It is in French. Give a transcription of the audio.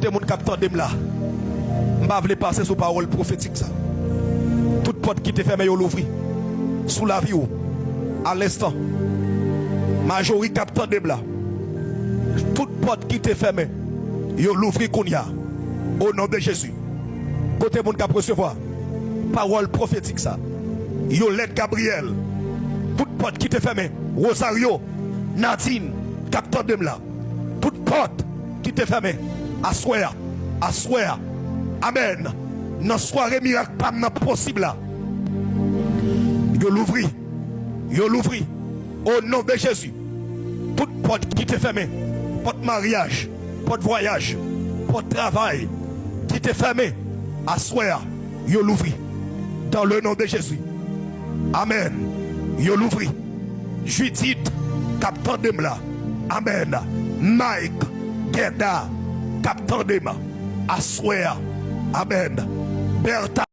Côté mon capteur dem là. M'pa vle passer sous parole prophétique ça. Toute porte qui te fermée yo l'ouvri. Sous la vie ou à l'instant. Majorité capteur dem là. Toute porte qui te fermée yo l'ouvri kounya. Au nom de Jésus. Côté mon cap recevoir parole prophétique ça. Yo let Gabriel. Toute porte qui te fermée. Rosario, Nadine, capteur dem là. Toute porte qui te fermée. Assoir. Amen. Dans soirée miracle pas possible là. Yo l'ouvri. Au nom de Jésus. Toute porte qui te fermée. Porte mariage, porte voyage, porte travail qui te fermée. Assoir. Yo l'ouvri. Dans le nom de Jésus. Amen. Yo l'ouvri. Judith, capteur de là. Amen. Mike, Gerda, capteur de là. Assoir. Amen. Bertha.